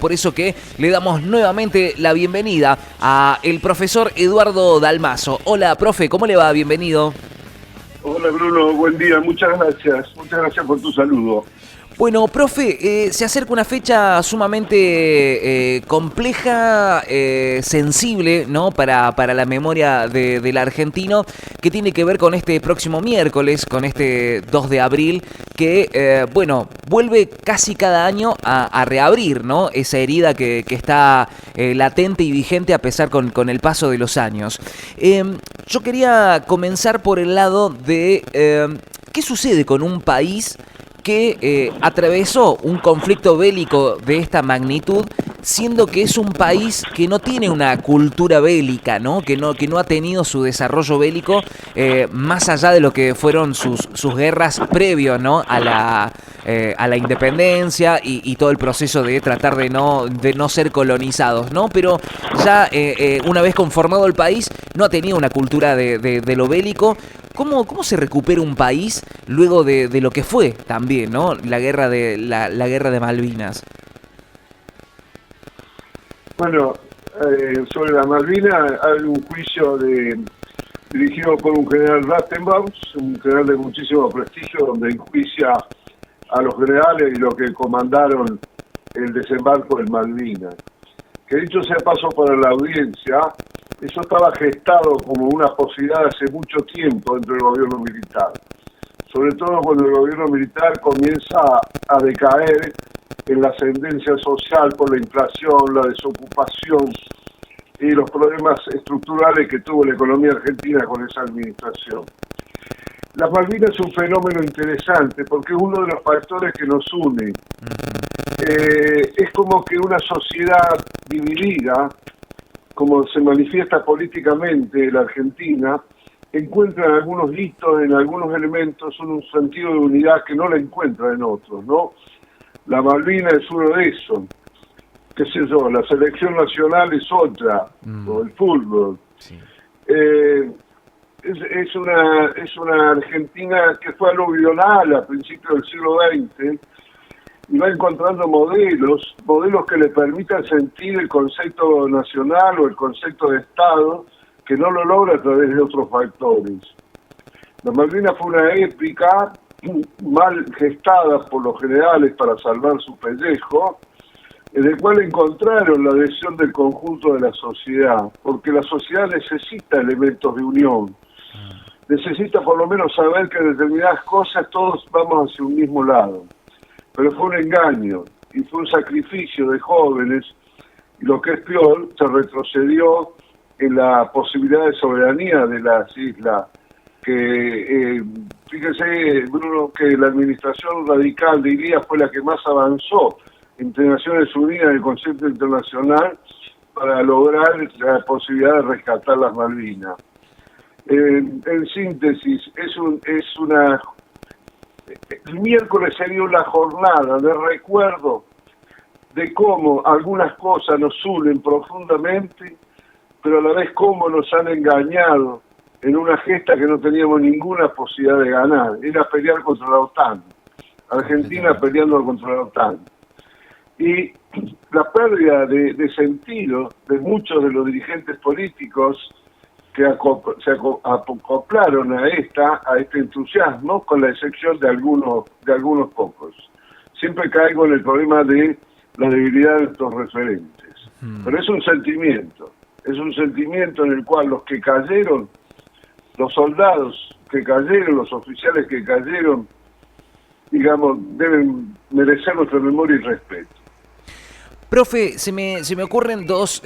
Por eso que le damos nuevamente la bienvenida a el profesor Eduardo Dalmazo. Hola, profe, ¿cómo le va? Bienvenido. Hola Bruno, buen día, muchas gracias por tu saludo. Bueno, profe, se acerca una fecha sumamente compleja, sensible, ¿no? Para la memoria del argentino, que tiene que ver con este próximo miércoles, con este 2 de abril, que, vuelve casi cada año a reabrir, ¿no? Esa herida que está latente y vigente a pesar con el paso de los años. Yo quería comenzar por el lado de qué sucede con un país que atravesó un conflicto bélico de esta magnitud, siendo que es un país que no tiene una cultura bélica, ¿no? Que no ha tenido su desarrollo bélico más allá de lo que fueron sus guerras previos, ¿no? A la independencia y todo el proceso de tratar de no ser colonizados, ¿no? Pero ya una vez conformado el país, no ha tenido una cultura de lo bélico. ¿Cómo se recupera un país luego de lo que fue también, ¿no? La guerra de Malvinas. Bueno, sobre las Malvinas hay un juicio dirigido por un general Rattenbaus, un general de muchísimo prestigio, donde enjuicia a los generales y los que comandaron el desembarco en Malvinas. Que dicho sea paso para la audiencia, eso estaba gestado como una posibilidad hace mucho tiempo dentro del gobierno militar. Sobre todo cuando el gobierno militar comienza a decaer en la ascendencia social por la inflación, la desocupación y los problemas estructurales que tuvo la economía argentina con esa administración. Las Malvinas es un fenómeno interesante porque es uno de los factores que nos une. Es como que una sociedad dividida, como se manifiesta políticamente la Argentina, encuentra en algunos hitos, en algunos elementos, un sentido de unidad que no la encuentra en otros, ¿no? La Malvina es uno de esos. Qué sé yo, la selección nacional es otra, o el fútbol. Sí. Es una Argentina que fue aluvional a principios del siglo XX y va encontrando modelos que le permitan sentir el concepto nacional o el concepto de Estado, que no lo logra a través de otros factores. La Malvinas fue una épica mal gestada por los generales para salvar su pellejo, en el cual encontraron la adhesión del conjunto de la sociedad, porque la sociedad necesita elementos de unión, necesita por lo menos saber que en determinadas cosas todos vamos hacia un mismo lado. Pero fue un engaño y fue un sacrificio de jóvenes, y lo que es peor, se retrocedió en la posibilidad de soberanía de las islas, que fíjese, Bruno, que la administración radical de Ilía fue la que más avanzó entre Naciones Unidas en el concepto internacional para lograr la posibilidad de rescatar las Malvinas. En síntesis, el miércoles sería una jornada de recuerdo de cómo algunas cosas nos unen profundamente, pero a la vez cómo nos han engañado en una gesta que no teníamos ninguna posibilidad de ganar. Era pelear contra la OTAN. Argentina peleando contra la OTAN. Y la pérdida de sentido de muchos de los dirigentes políticos que se acoplaron a este entusiasmo, con la excepción de algunos pocos. Siempre caigo en el problema de la debilidad de estos referentes. Pero es un sentimiento en el cual los que cayeron, los soldados que cayeron, los oficiales que cayeron, digamos, deben merecer nuestra memoria y respeto. Profe, se me ocurren dos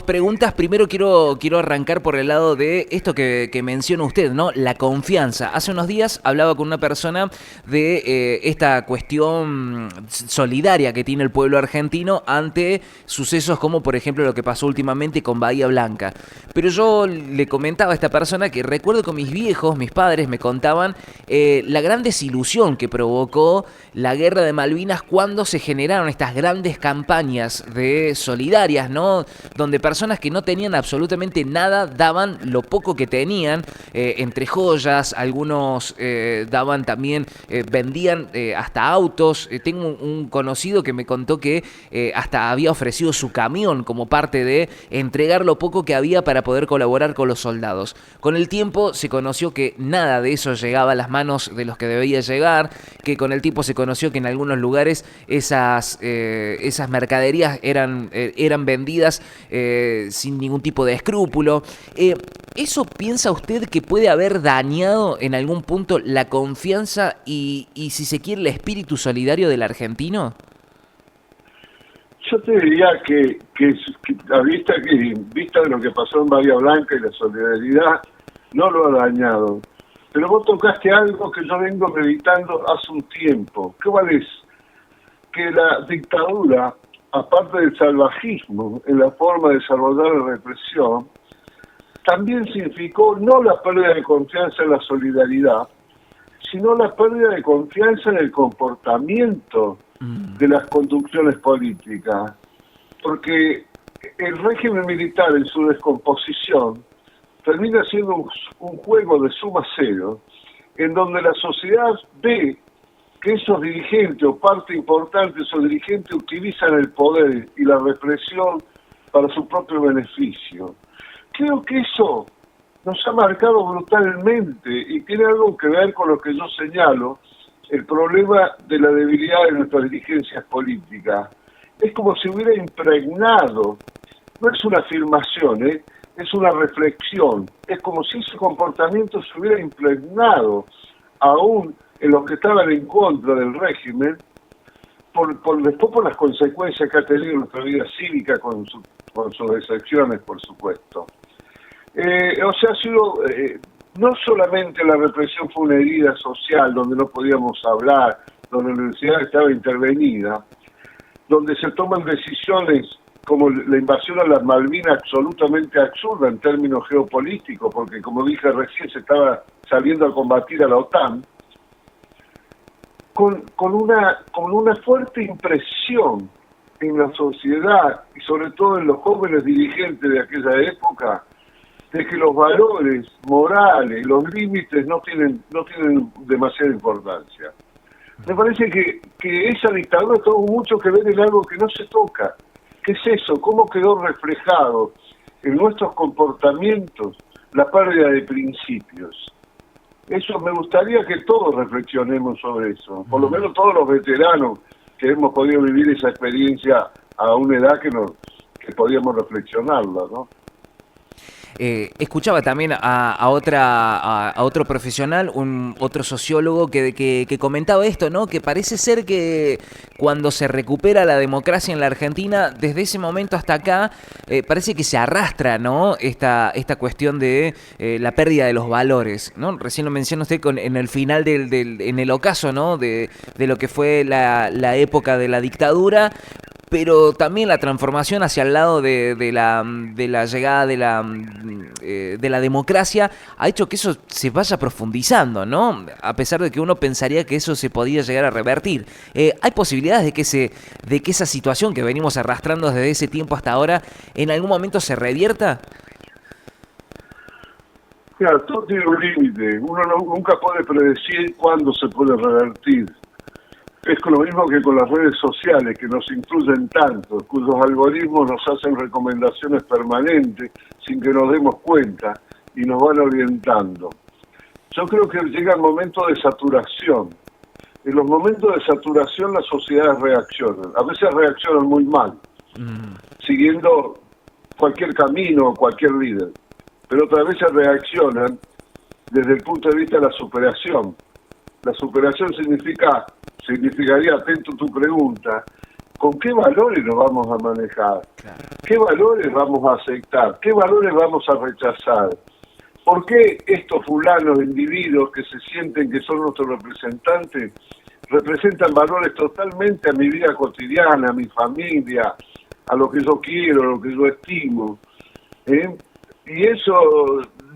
preguntas. Primero quiero arrancar por el lado de esto que menciona usted, ¿no? La confianza. Hace unos días hablaba con una persona de esta cuestión solidaria que tiene el pueblo argentino ante sucesos como, por ejemplo, lo que pasó últimamente con Bahía Blanca. Pero yo le comentaba a esta persona que recuerdo que mis padres me contaban la gran desilusión que provocó la guerra de Malvinas cuando se generaron estas grandes campañas campañas de solidarias, ¿no? Donde personas que no tenían absolutamente nada daban lo poco que tenían, entre joyas, algunos daban también, vendían hasta autos. Tengo un conocido que me contó que hasta había ofrecido su camión como parte de entregar lo poco que había para poder colaborar con los soldados. Con el tiempo se conoció que nada de eso llegaba a las manos de los que debía llegar, que con el tiempo se conoció que en algunos lugares esas mercaderías eran vendidas sin ningún tipo de escrúpulo. ¿Eso piensa usted que puede haber dañado en algún punto la confianza y si se quiere, el espíritu solidario del argentino? Yo te diría que a vista de lo que pasó en Bahía Blanca y la solidaridad, no lo ha dañado. Pero vos tocaste algo que yo vengo meditando hace un tiempo. ¿Cuál es? Que la dictadura, aparte del salvajismo en la forma de desarrollar la represión, también significó no la pérdida de confianza en la solidaridad, sino la pérdida de confianza en el comportamiento de las conducciones políticas. Porque el régimen militar en su descomposición termina siendo un juego de suma cero, en donde la sociedad ve que esos dirigentes o parte importante de esos dirigentes utilizan el poder y la represión para su propio beneficio. Creo que eso nos ha marcado brutalmente y tiene algo que ver con lo que yo señalo, el problema de la debilidad de nuestras dirigencias políticas. Es como si hubiera impregnado, no es una afirmación, es una reflexión, es como si ese comportamiento se hubiera impregnado aún en los que estaban en contra del régimen, después por las consecuencias que ha tenido nuestra vida cívica con sus excepciones, por supuesto. O sea, ha sido, no solamente la represión fue una herida social donde no podíamos hablar, donde la universidad estaba intervenida, donde se toman decisiones como la invasión a las Malvinas absolutamente absurda en términos geopolíticos, porque como dije recién se estaba saliendo a combatir a la OTAN, con una fuerte impresión en la sociedad y sobre todo en los jóvenes dirigentes de aquella época, de que los valores morales, los límites no tienen demasiada importancia. Me parece que esa dictadura tuvo mucho que ver en algo que no se toca. ¿Qué es eso? ¿Cómo quedó reflejado en nuestros comportamientos la pérdida de principios? Eso me gustaría que todos reflexionemos sobre eso, por lo menos todos los veteranos que hemos podido vivir esa experiencia a una edad que podíamos reflexionarla, ¿no? Escuchaba también a otro profesional, otro sociólogo que comentaba esto, ¿no? Que parece ser que cuando se recupera la democracia en la Argentina, desde ese momento hasta acá, parece que se arrastra, ¿no? Esta cuestión de la pérdida de los valores, ¿no? Recién lo menciona usted en el final en el ocaso, ¿no? De lo que fue la época de la dictadura, pero también la transformación hacia el lado de la llegada de la democracia ha hecho que eso se vaya profundizando, ¿no? A pesar de que uno pensaría que eso se podía llegar a revertir. ¿Hay posibilidades de que esa situación que venimos arrastrando desde ese tiempo hasta ahora en algún momento se revierta? Claro, todo tiene un límite. Uno nunca puede predecir cuándo se puede revertir. Es con lo mismo que con las redes sociales, que nos influyen tanto, cuyos algoritmos nos hacen recomendaciones permanentes sin que nos demos cuenta y nos van orientando. Yo creo que llega el momento de saturación. En los momentos de saturación las sociedades reaccionan. A veces reaccionan muy mal, siguiendo cualquier camino, cualquier líder. Pero otras veces reaccionan desde el punto de vista de la superación. La superación significaría, atento a tu pregunta, ¿con qué valores nos vamos a manejar? Claro. ¿Qué valores vamos a aceptar? ¿Qué valores vamos a rechazar? ¿Por qué estos fulanos individuos que se sienten que son nuestros representantes representan valores totalmente a mi vida cotidiana, a mi familia, a lo que yo quiero, a lo que yo estimo? Y eso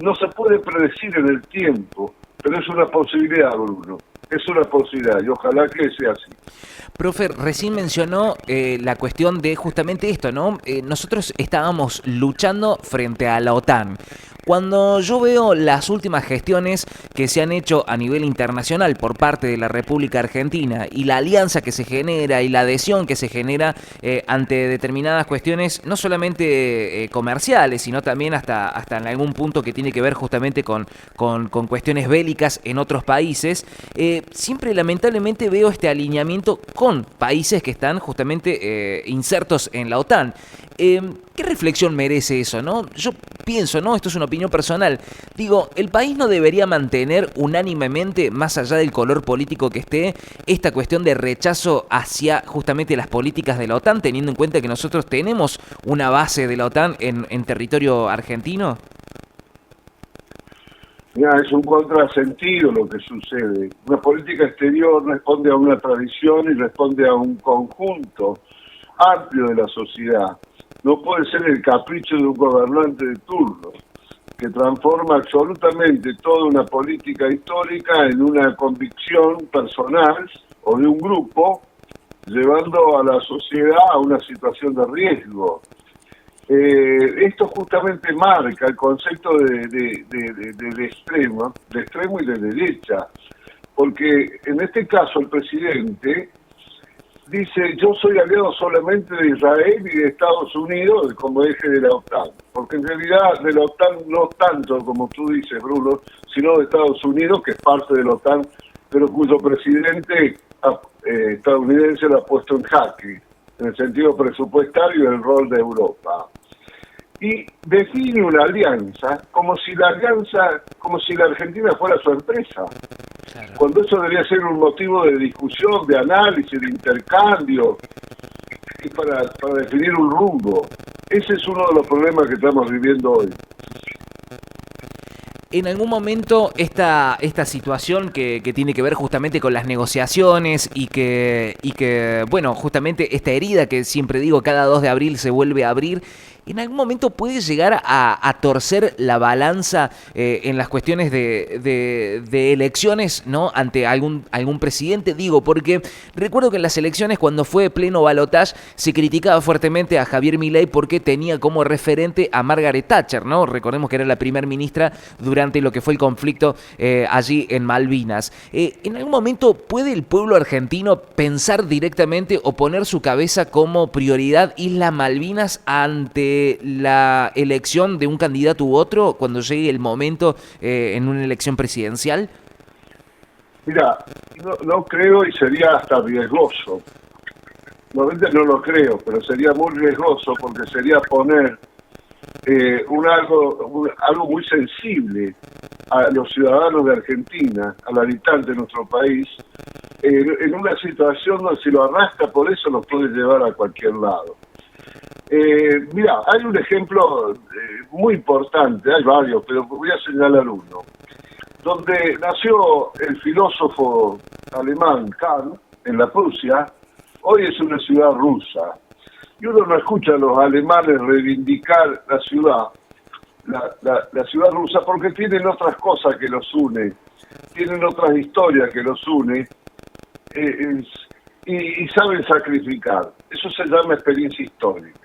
no se puede predecir en el tiempo, pero es una posibilidad, Bruno. Es una posibilidad y ojalá que sea así. Profe, recién mencionó la cuestión de justamente esto, ¿no? Nosotros estábamos luchando frente a la OTAN. Cuando yo veo las últimas gestiones que se han hecho a nivel internacional por parte de la República Argentina y la alianza que se genera y la adhesión que se genera ante determinadas cuestiones, no solamente comerciales, sino también hasta en algún punto que tiene que ver justamente con cuestiones bélicas en otros países, siempre lamentablemente veo este alineamiento con países que están justamente insertos en la OTAN. ¿Qué reflexión merece eso, no? Yo pienso, ¿no? Esto es una opinión personal. Digo, ¿el país no debería mantener unánimemente, más allá del color político que esté, esta cuestión de rechazo hacia justamente las políticas de la OTAN, teniendo en cuenta que nosotros tenemos una base de la OTAN en territorio argentino? Ya, es un contrasentido lo que sucede. Una política exterior responde a una tradición y responde a un conjunto amplio de la sociedad. No puede ser el capricho de un gobernante de turno, que transforma absolutamente toda una política histórica en una convicción personal o de un grupo, llevando a la sociedad a una situación de riesgo. Esto justamente marca el concepto de extremo y de derecha, porque en este caso el presidente dice: yo soy aliado solamente de Israel y de Estados Unidos como eje de la OTAN, porque en realidad de la OTAN no tanto como tú dices, Bruno, sino de Estados Unidos, que es parte de la OTAN, pero cuyo presidente estadounidense lo ha puesto en jaque, en el sentido presupuestario y el rol de Europa. Y define una alianza como si la Argentina fuera su empresa, claro, cuando eso debería ser un motivo de discusión, de análisis, de intercambio, y para definir un rumbo. Ese es uno de los problemas que estamos viviendo hoy. En algún momento esta situación que tiene que ver justamente con las negociaciones y que, bueno, justamente esta herida que siempre digo cada 2 de abril se vuelve a abrir, en algún momento puede llegar a torcer la balanza en las cuestiones de elecciones, ¿no? Ante algún presidente, digo, porque recuerdo que en las elecciones, cuando fue pleno balotaje, se criticaba fuertemente a Javier Milei porque tenía como referente a Margaret Thatcher, ¿no? Recordemos que era la primer ministra durante lo que fue el conflicto allí en Malvinas. ¿En algún momento puede el pueblo argentino pensar directamente o poner su cabeza como prioridad Isla Malvinas ante la elección de un candidato u otro cuando llegue el momento en una elección presidencial? Mira, no creo, y sería hasta riesgoso. Normalmente no lo creo, pero sería muy riesgoso, porque sería poner algo muy sensible a los ciudadanos de Argentina, al habitante de nuestro país, en una situación donde si lo arrastra por eso nos puede llevar a cualquier lado. Mira, hay un ejemplo muy importante, hay varios, pero voy a señalar uno, donde nació el filósofo alemán Kant, en la Prusia. Hoy es una ciudad rusa, y uno no escucha a los alemanes reivindicar la ciudad rusa, porque tienen otras cosas que los une, tienen otras historias que los une, y saben sacrificar. Eso se llama experiencia histórica.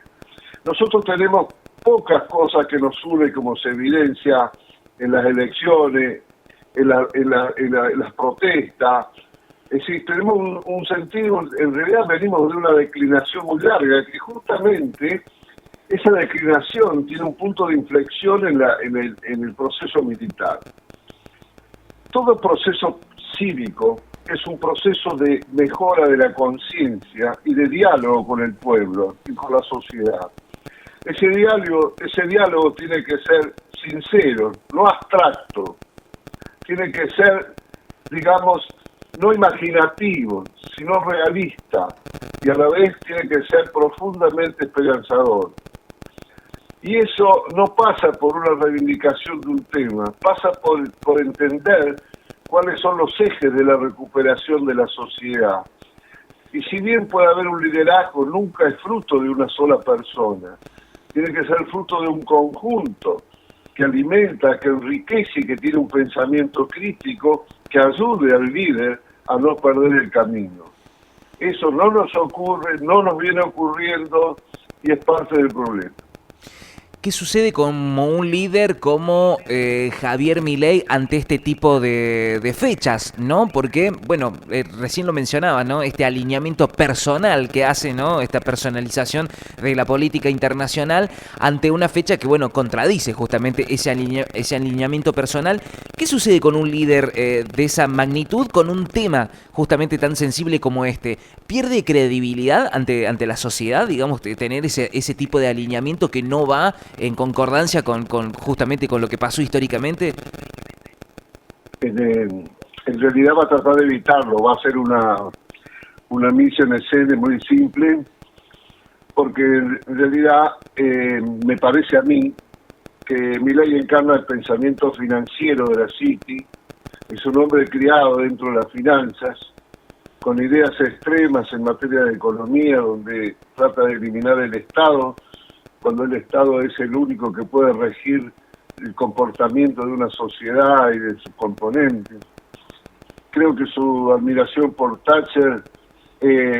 Nosotros tenemos pocas cosas que nos unen, como se evidencia en las elecciones, en las protestas. Es decir, tenemos un sentido, en realidad venimos de una declinación muy larga, que justamente esa declinación tiene un punto de inflexión en el proceso militar. Todo proceso cívico es un proceso de mejora de la conciencia y de diálogo con el pueblo y con la sociedad. Ese diálogo tiene que ser sincero, no abstracto. Tiene que ser, digamos, no imaginativo, sino realista, y a la vez tiene que ser profundamente esperanzador. Y eso no pasa por una reivindicación de un tema, pasa por entender cuáles son los ejes de la recuperación de la sociedad. Y si bien puede haber un liderazgo, nunca es fruto de una sola persona. Tiene que ser fruto de un conjunto que alimenta, que enriquece y que tiene un pensamiento crítico que ayude al líder a no perder el camino. Eso no nos ocurre, no nos viene ocurriendo y es parte del problema. ¿Qué sucede como un líder como Javier Milei ante este tipo de fechas, ¿no? Porque, bueno, recién lo mencionaba, ¿no? Este alineamiento personal que hace, ¿no? Esta personalización de la política internacional ante una fecha que, bueno, contradice justamente ese alineamiento personal. ¿Qué sucede con un líder de esa magnitud con un tema justamente tan sensible como este? ¿Pierde credibilidad ante la sociedad, digamos, tener ese tipo de alineamiento que no va en concordancia con justamente con lo que pasó históricamente? En realidad va a tratar de evitarlo, va a ser una misión en escena muy simple, porque en realidad me parece a mí que Milei encarna el pensamiento financiero de la City, es un hombre criado dentro de las finanzas, con ideas extremas en materia de economía, donde trata de eliminar el Estado, cuando el Estado es el único que puede regir el comportamiento de una sociedad y de sus componentes. Creo que su admiración por Thatcher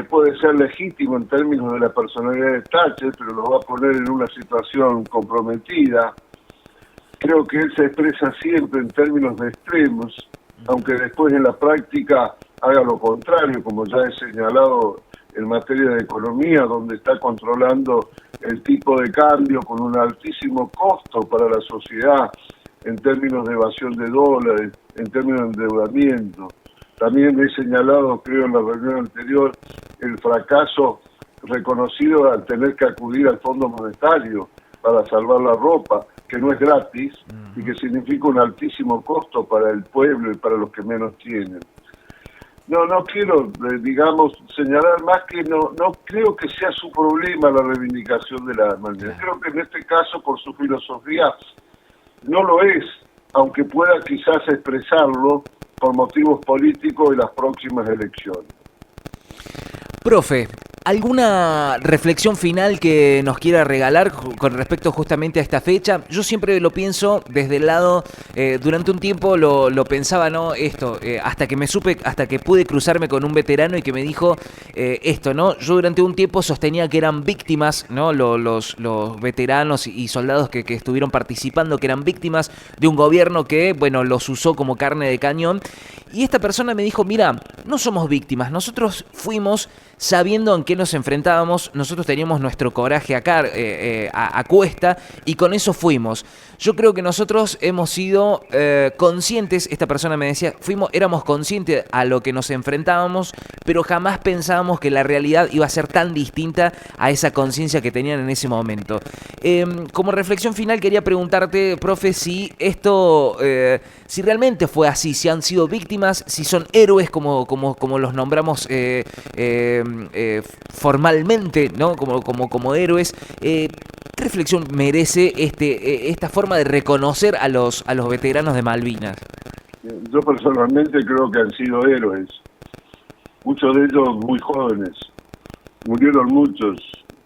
puede ser legítimo en términos de la personalidad de Thatcher, pero lo va a poner en una situación comprometida. Creo que él se expresa siempre en términos de extremos, aunque después en la práctica haga lo contrario, como ya he señalado en materia de economía, donde está controlando el tipo de cambio con un altísimo costo para la sociedad en términos de evasión de dólares, en términos de endeudamiento. También he señalado, creo en la reunión anterior, el fracaso reconocido al tener que acudir al Fondo Monetario para salvar la ropa, que no es gratis y que significa un altísimo costo para el pueblo y para los que menos tienen. No quiero, digamos, señalar más que no creo que sea su problema la reivindicación de la Malvinas. Creo que en este caso, por su filosofía, no lo es, aunque pueda quizás expresarlo por motivos políticos en las próximas elecciones. Profe, ¿alguna reflexión final que nos quiera regalar con respecto justamente a esta fecha? Yo siempre lo pienso desde el lado, durante un tiempo lo pensaba, ¿no? Hasta que pude cruzarme con un veterano y que me dijo esto, ¿no? Yo durante un tiempo sostenía que eran víctimas, ¿no? Los veteranos y soldados que estuvieron participando, que eran víctimas de un gobierno que, bueno, los usó como carne de cañón. Y esta persona me dijo, mira, no somos víctimas, nosotros fuimos sabiendo en qué nos enfrentábamos, nosotros teníamos nuestro coraje acá, a cuesta, y con eso fuimos. Yo creo que nosotros hemos sido conscientes, esta persona me decía, éramos conscientes a lo que nos enfrentábamos, pero jamás pensábamos que la realidad iba a ser tan distinta a esa conciencia que tenían en ese momento. Como reflexión final quería preguntarte, profe, si esto, si realmente fue así, si han sido víctimas, si son héroes como los nombramos formalmente, ¿no? Como héroes. ¿Qué reflexión merece esta forma de reconocer a los veteranos de Malvinas? Yo personalmente creo que han sido héroes, muchos de ellos muy jóvenes, murieron muchos.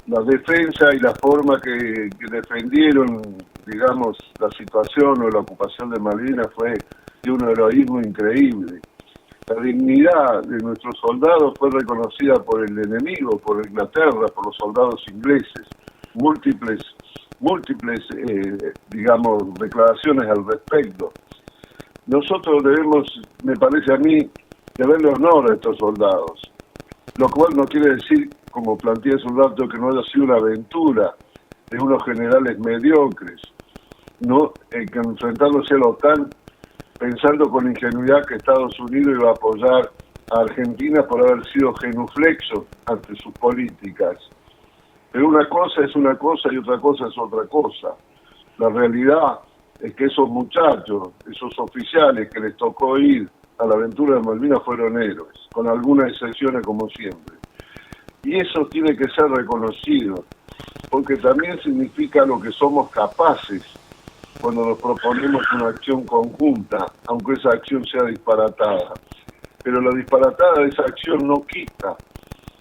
La defensa y la forma que defendieron, digamos, la situación o la ocupación de Malvinas fue de un heroísmo increíble. La dignidad de nuestros soldados fue reconocida por el enemigo, por Inglaterra, por los soldados ingleses. Múltiples, digamos, declaraciones al respecto. Nosotros debemos, me parece a mí, darle honor a estos soldados, lo cual no quiere decir, como planteé hace un rato, que no haya sido una aventura de unos generales mediocres, ¿no? Que enfrentándose a la OTAN, pensando con ingenuidad que Estados Unidos iba a apoyar a Argentina por haber sido genuflexo ante sus políticas. Pero una cosa es una cosa y otra cosa es otra cosa. La realidad es que esos muchachos, esos oficiales que les tocó ir a la aventura de Malvinas fueron héroes, con algunas excepciones como siempre. Y eso tiene que ser reconocido, porque también significa lo que somos capaces cuando nos proponemos una acción conjunta, aunque esa acción sea disparatada. Pero la disparatada de esa acción no quita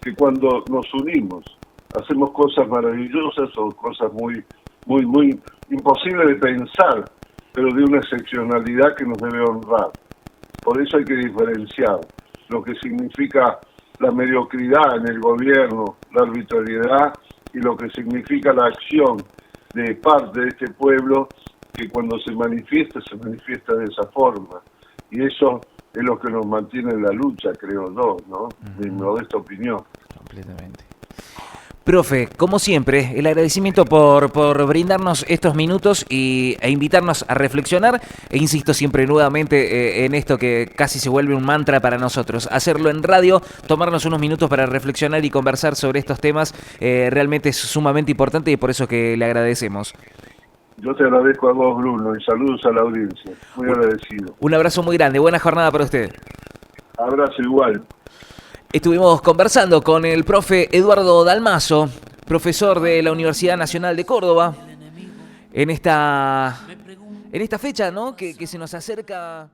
que cuando nos unimos hacemos cosas maravillosas o cosas muy imposibles de pensar, pero de una excepcionalidad que nos debe honrar. Por eso hay que diferenciar lo que significa la mediocridad en el gobierno, la arbitrariedad y lo que significa la acción de parte de este pueblo, que cuando se manifiesta de esa forma. Y eso es lo que nos mantiene en la lucha, creo yo, ¿no? Mi modesta opinión. Completamente. Profe, como siempre, el agradecimiento por brindarnos estos minutos e invitarnos a reflexionar, e insisto siempre nuevamente en esto que casi se vuelve un mantra para nosotros, hacerlo en radio, tomarnos unos minutos para reflexionar y conversar sobre estos temas, realmente es sumamente importante y por eso que le agradecemos. Yo te agradezco a vos, Bruno, y saludos a la audiencia. Muy agradecido. Un abrazo muy grande, buena jornada para usted. Abrazo igual. Estuvimos conversando con el profe Eduardo Dalmazo, profesor de la Universidad Nacional de Córdoba, en esta fecha, ¿no? que se nos acerca.